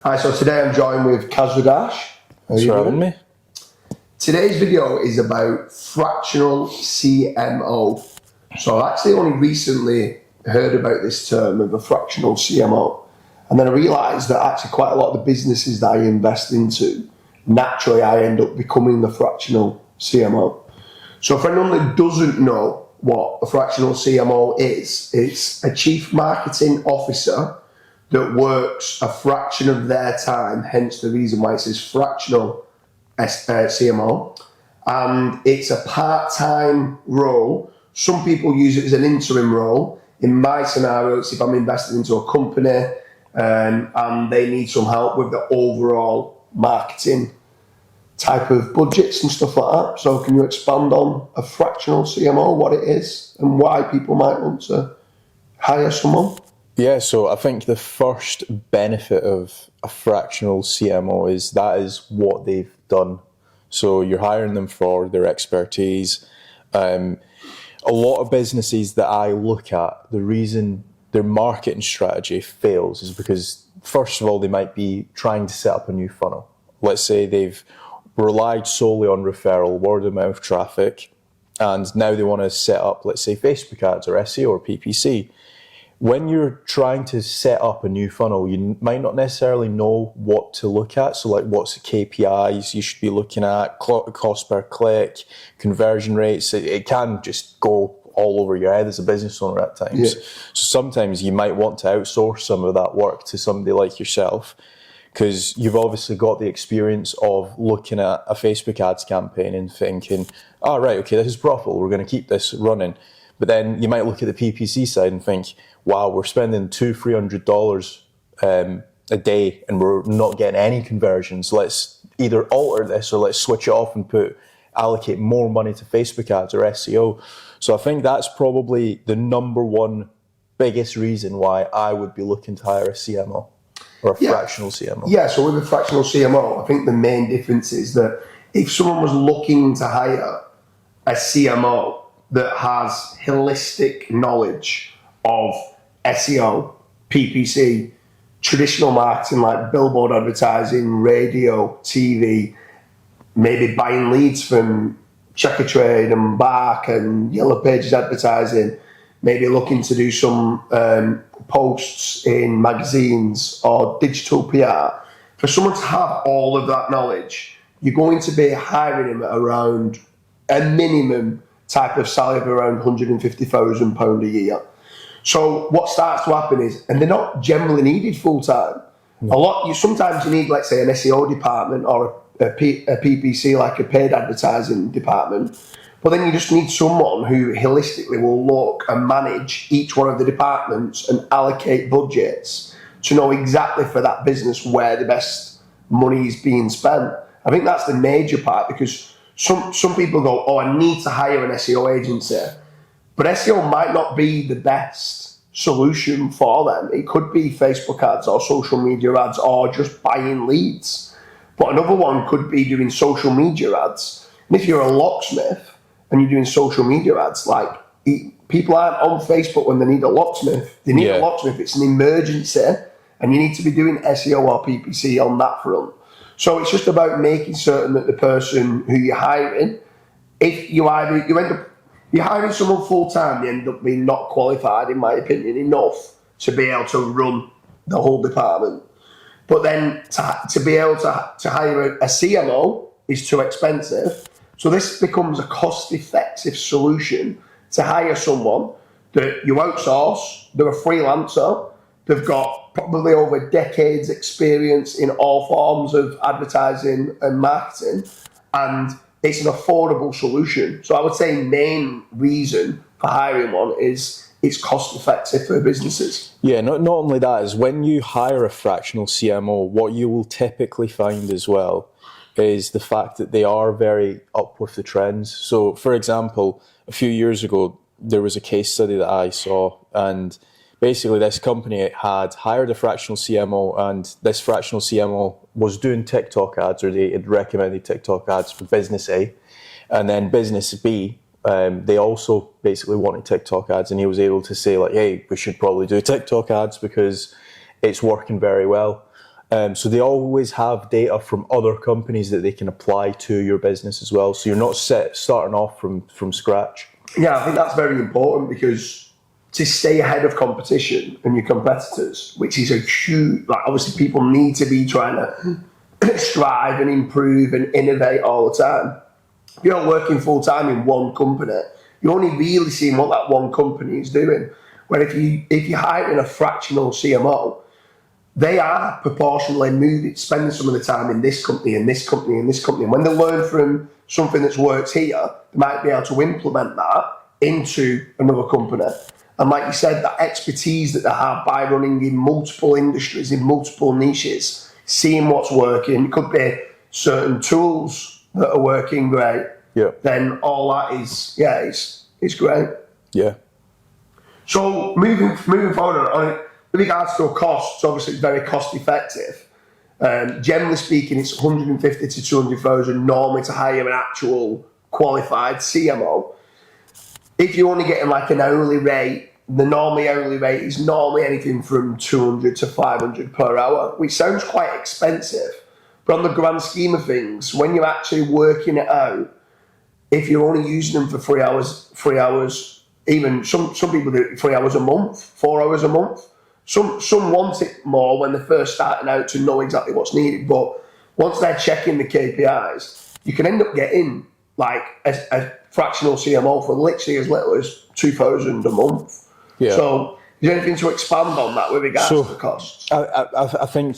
Hi, so today I'm joined with Kasra Dash. Thanks for having me. Today's video is about fractional CMO. So I've actually only recently heard about this term of a fractional CMO. And then I realised that actually quite a lot of the businesses that I invest into, naturally I end up becoming the fractional CMO. So for anyone that doesn't know what a fractional CMO is, it's a chief marketing officer that works a fraction of their time, hence the reason why it says fractional CMO. And it's a part-time role. Some people use it as an interim role. In my scenario, it's if I'm invested into a company and they need some help with the overall marketing type of budgets and stuff like that. So can you expand on a fractional CMO, what it is and why people might want to hire someone? Yeah, so I think the first benefit of a fractional CMO is that is what they've done. So you're hiring them for their expertise. A lot of businesses that I look at, the reason their marketing strategy fails is because, first of all, they might be trying to set up a new funnel. Let's say they've relied solely on referral, word of mouth traffic, and now they want to set up, let's say, Facebook ads or SEO or PPC. When you're trying to set up a new funnel, you might not necessarily know what to look at. So like what's the KPIs you should be looking at, cost per click, conversion rates. It can just go all over your head as a business owner at times. Yeah. So sometimes you might want to outsource some of that work to somebody like yourself because you've obviously got the experience of looking at a Facebook ads campaign and thinking, oh, right, okay, this is profitable. We're going to keep this running. But then you might look at the PPC side and think, wow, we're spending $200-300 a day and we're not getting any conversions. Let's either alter this or let's switch it off and allocate more money to Facebook ads or SEO. So I think that's probably the number one biggest reason why I would be looking to hire a CMO or a fractional CMO. Yeah, so with a fractional CMO, I think the main difference is that if someone was looking to hire a CMO that has holistic knowledge of SEO, PPC, traditional marketing like billboard advertising, radio, TV, maybe buying leads from Checkatrade and Bark and Yellow Pages advertising, maybe looking to do some posts in magazines or digital PR. For someone to have all of that knowledge, you're going to be hiring them at around a minimum type of salary of around £150,000 a year. So what starts to happen is, and they're not generally needed full time. No. Sometimes you need, let's say, an SEO department or a PPC, like a paid advertising department. But then you just need someone who holistically will look and manage each one of the departments and allocate budgets to know exactly for that business where the best money is being spent. I think that's the major part because some people go, oh, I need to hire an SEO agency. But SEO might not be the best solution for them. It could be Facebook ads or social media ads or just buying leads. But another one could be doing social media ads. And if you're a locksmith and you're doing social media ads, like people aren't on Facebook when they need a locksmith. They need a locksmith. It's an emergency and you need to be doing SEO or PPC on that front. So it's just about making certain that the person who you're hiring, if you're hiring someone full time, they end up being not qualified, in my opinion, enough to be able to run the whole department. But then to be able to hire a CMO is too expensive. So this becomes a cost-effective solution to hire someone that you outsource, they're a freelancer, they've got probably over decades experience in all forms of advertising and marketing, and it's an affordable solution. So I would say main reason for hiring one is it's cost effective for businesses. Yeah, not only that, is when you hire a fractional CMO, what you will typically find as well is the fact that they are very up with the trends. So for example, a few years ago, there was a case study that I saw, and basically this company had hired a fractional CMO, and this fractional CMO was doing TikTok ads, or they had recommended TikTok ads for business A, and then business B, they also basically wanted TikTok ads, and he was able to say like, hey, we should probably do TikTok ads because it's working very well. So they always have data from other companies that they can apply to your business as well. So you're not starting off from scratch. Yeah, I think that's very important, because to stay ahead of competition and your competitors, which is a huge, like, obviously people need to be trying to strive and improve and innovate all the time. If you're not working full time in one company, you're only really seeing what that one company is doing. Where if you're hiring a fractional CMO, they are proportionally spending some of the time in this company and this company and this company. And when they learn from something that's worked here, they might be able to implement that into another company. And like you said, that expertise that they have by running in multiple industries, in multiple niches, seeing what's working, it could be certain tools that are working great. Yeah. Then all that is great. Yeah. So moving forward on it, with regards to costs, obviously it's very cost effective. Generally speaking, it's 150 to 200,000 normally to hire an actual qualified CMO. If you're only getting like an hourly rate, the normally hourly rate is normally anything from 200 to 500 per hour, which sounds quite expensive. But on the grand scheme of things, when you're actually working it out, if you're only using them for 3 hours, even some people do 3 hours a month, 4 hours a month. Some want it more when they're first starting out to know exactly what's needed, but once they're checking the KPIs, you can end up getting like a fractional CMO for literally as little as 2,000 a month. Yeah. So is there anything to expand on that with regards to the costs? I think,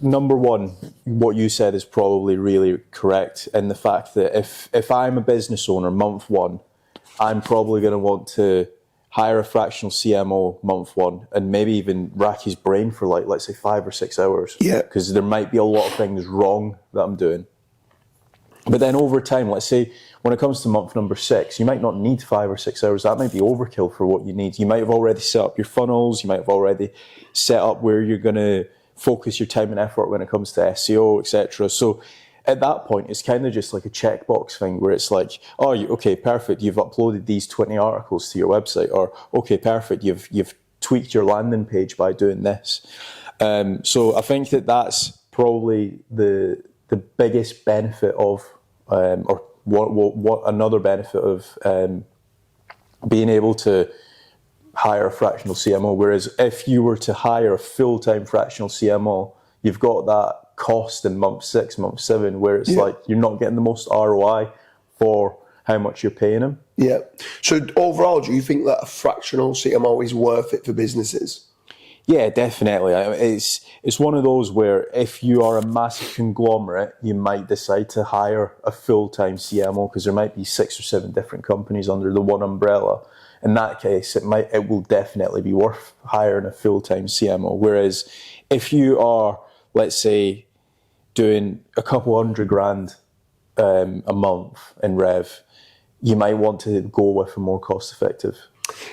number one, what you said is probably really correct in the fact that if I'm a business owner, month one, I'm probably going to want to hire a fractional CMO month one and maybe even rack his brain for like, let's say 5 or 6 hours. Yeah. Because there might be a lot of things wrong that I'm doing. But then over time, let's say when it comes to month number 6, you might not need 5 or 6 hours. That might be overkill for what you need. You might have already set up your funnels. You might have already set up where you're going to focus your time and effort when it comes to SEO, etc. So at that point, it's kind of just like a checkbox thing where it's like, oh, okay, perfect, you've uploaded these 20 articles to your website, or okay, perfect, you've tweaked your landing page by doing this. So I think that's probably the biggest benefit of, or what another benefit of being able to hire a fractional CMO. Whereas if you were to hire a full-time fractional CMO, you've got that cost in month 6, month 7, where it's like you're not getting the most ROI for how much you're paying them. Yeah. So overall, do you think that a fractional CMO is worth it for businesses? Yeah, definitely. It's one of those where if you are a massive conglomerate, you might decide to hire a full-time CMO because there might be 6 or 7 different companies under the one umbrella. In that case, it will definitely be worth hiring a full-time CMO. Whereas if you are, let's say, doing a couple $100,000 a month in rev, you might want to go with a more cost-effective.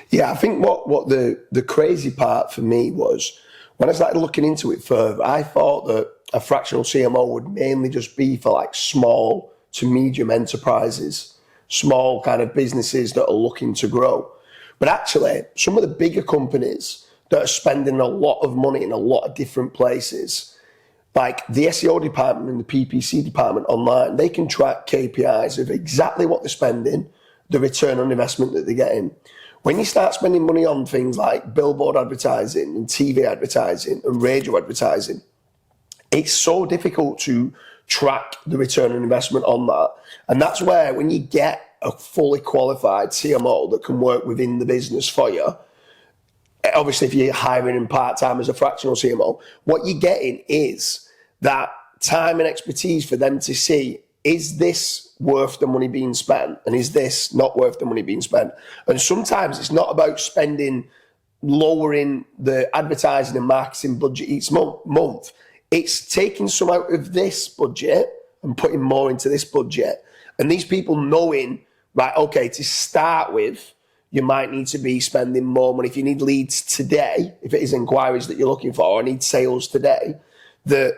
Yeah, I think what the crazy part for me was when I started looking into it further, I thought that a fractional CMO would mainly just be for like small to medium enterprises, small kind of businesses that are looking to grow. But actually, some of the bigger companies that are spending a lot of money in a lot of different places, like the SEO department and the PPC department online, they can track KPIs of exactly what they're spending, the return on investment that they're getting. When you start spending money on things like billboard advertising and TV advertising and radio advertising, it's so difficult to track the return on investment on that. And that's where when you get a fully qualified CMO that can work within the business for you, obviously if you're hiring him part-time as a fractional CMO, what you're getting is that time and expertise for them to see, is this worth the money being spent? And is this not worth the money being spent? And sometimes it's not about lowering the advertising and marketing budget each month. It's taking some out of this budget and putting more into this budget. And these people knowing, right, okay, to start with, you might need to be spending more money. If you need leads today, if it is inquiries that you're looking for, or need sales today, the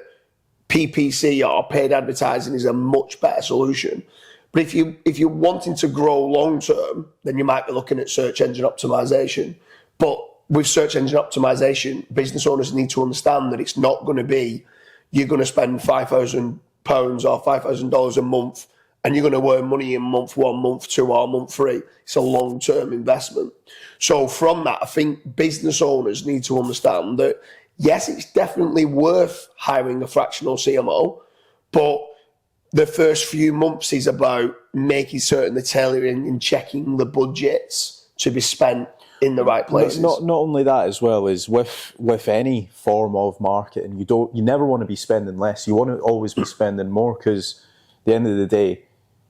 PPC or paid advertising is a much better solution. But if you're wanting to grow long term, then you might be looking at search engine optimization. But with search engine optimization, business owners need to understand that it's not going to be you're going to spend £5,000 or $5,000 a month, and you're going to earn money in month 1, month 2, or month 3. It's a long-term investment. So from that, I think business owners need to understand that, yes, it's definitely worth hiring a fractional CMO, but the first few months is about making certain the tailoring and checking the budgets to be spent in the right places. Not only that, as well, is with any form of marketing, you never want to be spending less. You want to always be spending more, because at the end of the day,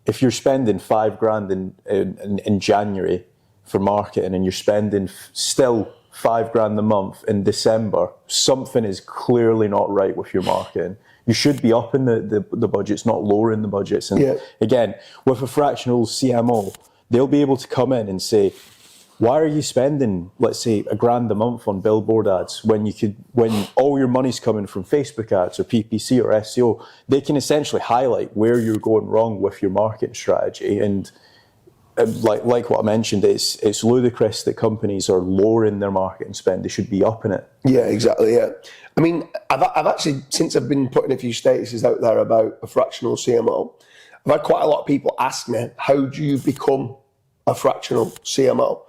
if you're spending $5,000 in January for marketing, and you're spending still $5,000 a month in December, something is clearly not right with your marketing. You should be upping the budgets, not lowering the budgets. And again, with a fractional CMO, they'll be able to come in and say, why are you spending, let's say, $1,000 a month on billboard ads when all your money's coming from Facebook ads or PPC or SEO? They can essentially highlight where you're going wrong with your marketing strategy. And like what I mentioned, it's ludicrous that companies are lowering their marketing spend. They should be upping it. Yeah, exactly. Yeah, I mean, I've actually, since I've been putting a few statuses out there about a fractional CMO, I've had quite a lot of people ask me, how do you become a fractional CMO?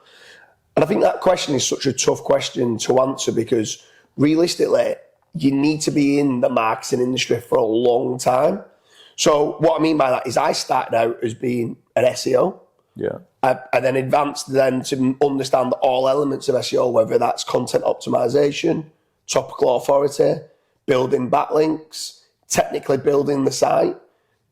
And I think that question is such a tough question to answer, because realistically, you need to be in the marketing industry for a long time. So what I mean by that is, I started out as being an SEO. Yeah. I then advanced then to understand all elements of SEO, whether that's content optimization, topical authority, building backlinks, technically building the site,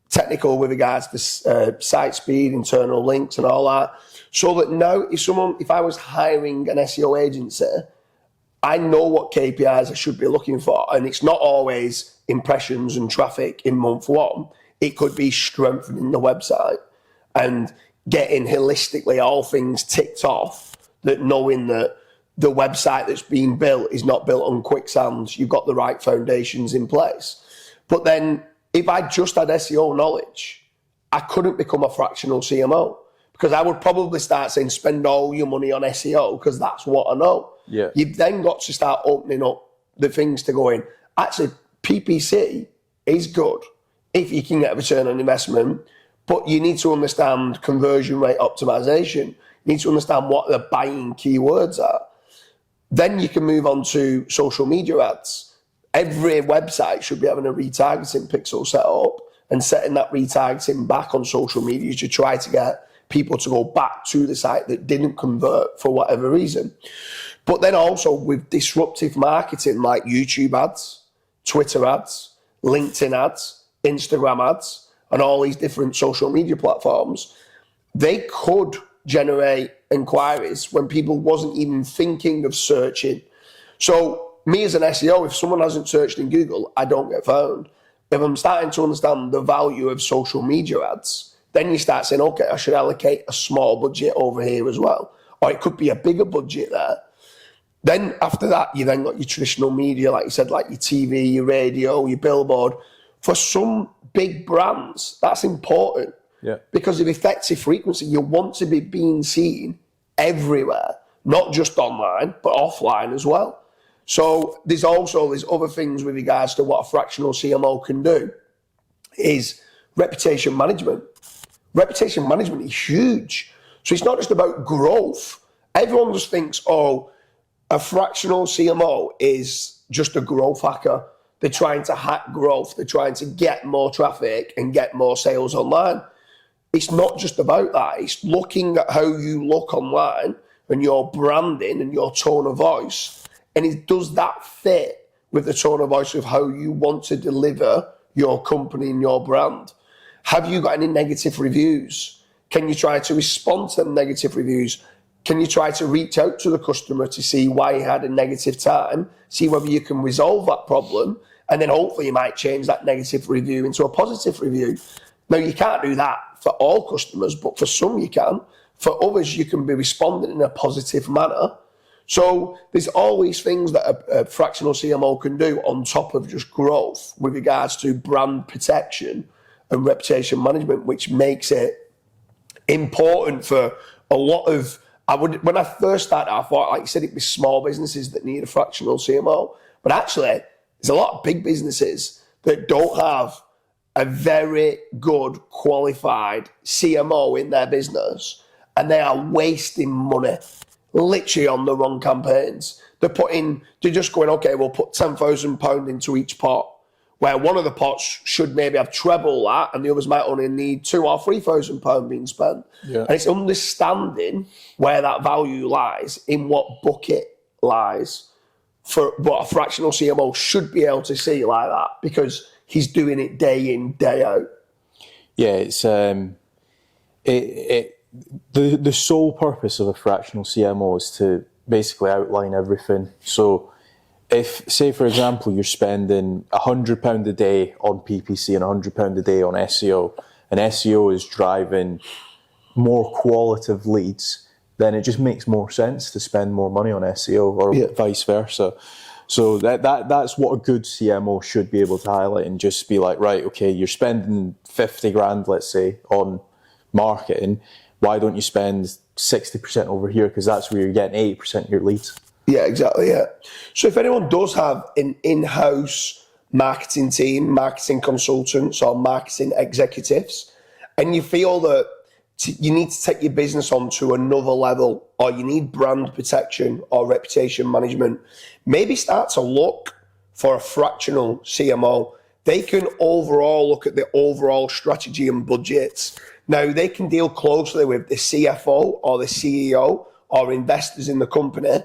technical with regards to site speed, internal links and all that. So that now if I was hiring an SEO agency, I know what KPIs I should be looking for. And it's not always impressions and traffic in month 1. It could be strengthening the website and getting holistically all things ticked off, that knowing that the website that's being built is not built on quicksand. You've got the right foundations in place. But then if I just had SEO knowledge, I couldn't become a fractional CMO, because I would probably start saying, spend all your money on SEO, because that's what I know. Yeah. You've then got to start opening up the things to going, actually, PPC is good if you can get a return on investment, but you need to understand conversion rate optimization. You need to understand what the buying keywords are. Then you can move on to social media ads. Every website should be having a retargeting pixel set up and setting that retargeting back on social media to try to get people to go back to the site that didn't convert for whatever reason. But then also with disruptive marketing like YouTube ads, Twitter ads, LinkedIn ads, Instagram ads, and all these different social media platforms, they could generate inquiries when people wasn't even thinking of searching. So me as an SEO, if someone hasn't searched in Google, I don't get found. If I'm starting to understand the value of social media ads, then you start saying, okay, I should allocate a small budget over here as well. Or it could be a bigger budget there. Then after that, you then got your traditional media, like you said, like your TV, your radio, your billboard. For some big brands, that's important. Yeah. Because of effective frequency, you want to be being seen everywhere, not just online, but offline as well. So there's other things with regards to what a fractional CMO can do, is reputation management. Reputation management is huge. So it's not just about growth. Everyone just thinks, oh, a fractional CMO is just a growth hacker. They're trying to hack growth. They're trying to get more traffic and get more sales online. It's not just about that. It's looking at how you look online and your branding and your tone of voice. And does that fit with the tone of voice of how you want to deliver your company and your brand? Have you got any negative reviews? Can you try to respond to them negative reviews? Can you try to reach out to the customer to see why he had a negative time, see whether you can resolve that problem, and then hopefully you might change that negative review into a positive review. Now, you can't do that for all customers, but for some you can. For others, you can be responding in a positive manner. So there's always things that a fractional CMO can do on top of just growth with regards to brand protection and reputation management, which makes it important for a lot of, when I first started, I thought, like you said, it'd be small businesses that need a fractional CMO. But actually, there's a lot of big businesses that don't have a very good qualified CMO in their business, and they are wasting money literally on the wrong campaigns. They're just going, okay, we'll put £10,000 into each pot, where one of the pots should maybe have treble that, and the others might only need £2,000 or £3,000 being spent. Yeah. And it's understanding where that value lies, in what bucket lies, for what a fractional CMO should be able to see like that, because he's doing it day in, day out. Yeah, it's the sole purpose of a fractional CMO is to basically outline everything. So if, say for example, you're spending £100 a day on PPC and £100 a day on SEO, and SEO is driving more qualitative leads, then it just makes more sense to spend more money on SEO, or vice versa. So that's what a good CMO should be able to highlight, and just be like, right, okay, you're spending 50 grand, let's say, on marketing. Why don't you spend 60% over here? Because that's where you're getting 80% of your leads. Yeah, exactly, yeah. So if anyone does have an in-house marketing team, marketing consultants or marketing executives, and you feel that you need to take your business on to another level, or you need brand protection or reputation management, maybe start to look for a fractional CMO. They can overall look at the overall strategy and budgets. Now, they can deal closely with the CFO or the CEO or investors in the company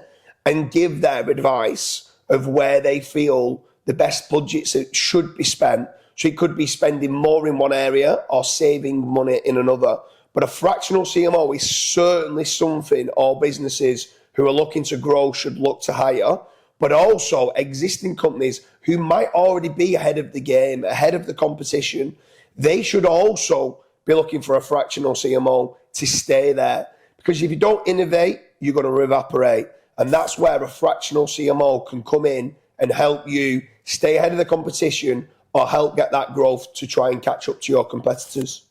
and give their advice of where they feel the best budgets should be spent. So it could be spending more in one area or saving money in another. But a fractional CMO is certainly something all businesses who are looking to grow should look to hire, but also existing companies who might already be ahead of the game, ahead of the competition. They should also be looking for a fractional CMO to stay there. Because if you don't innovate, you're going to evaporate. And that's where a fractional CMO can come in and help you stay ahead of the competition, or help get that growth to try and catch up to your competitors.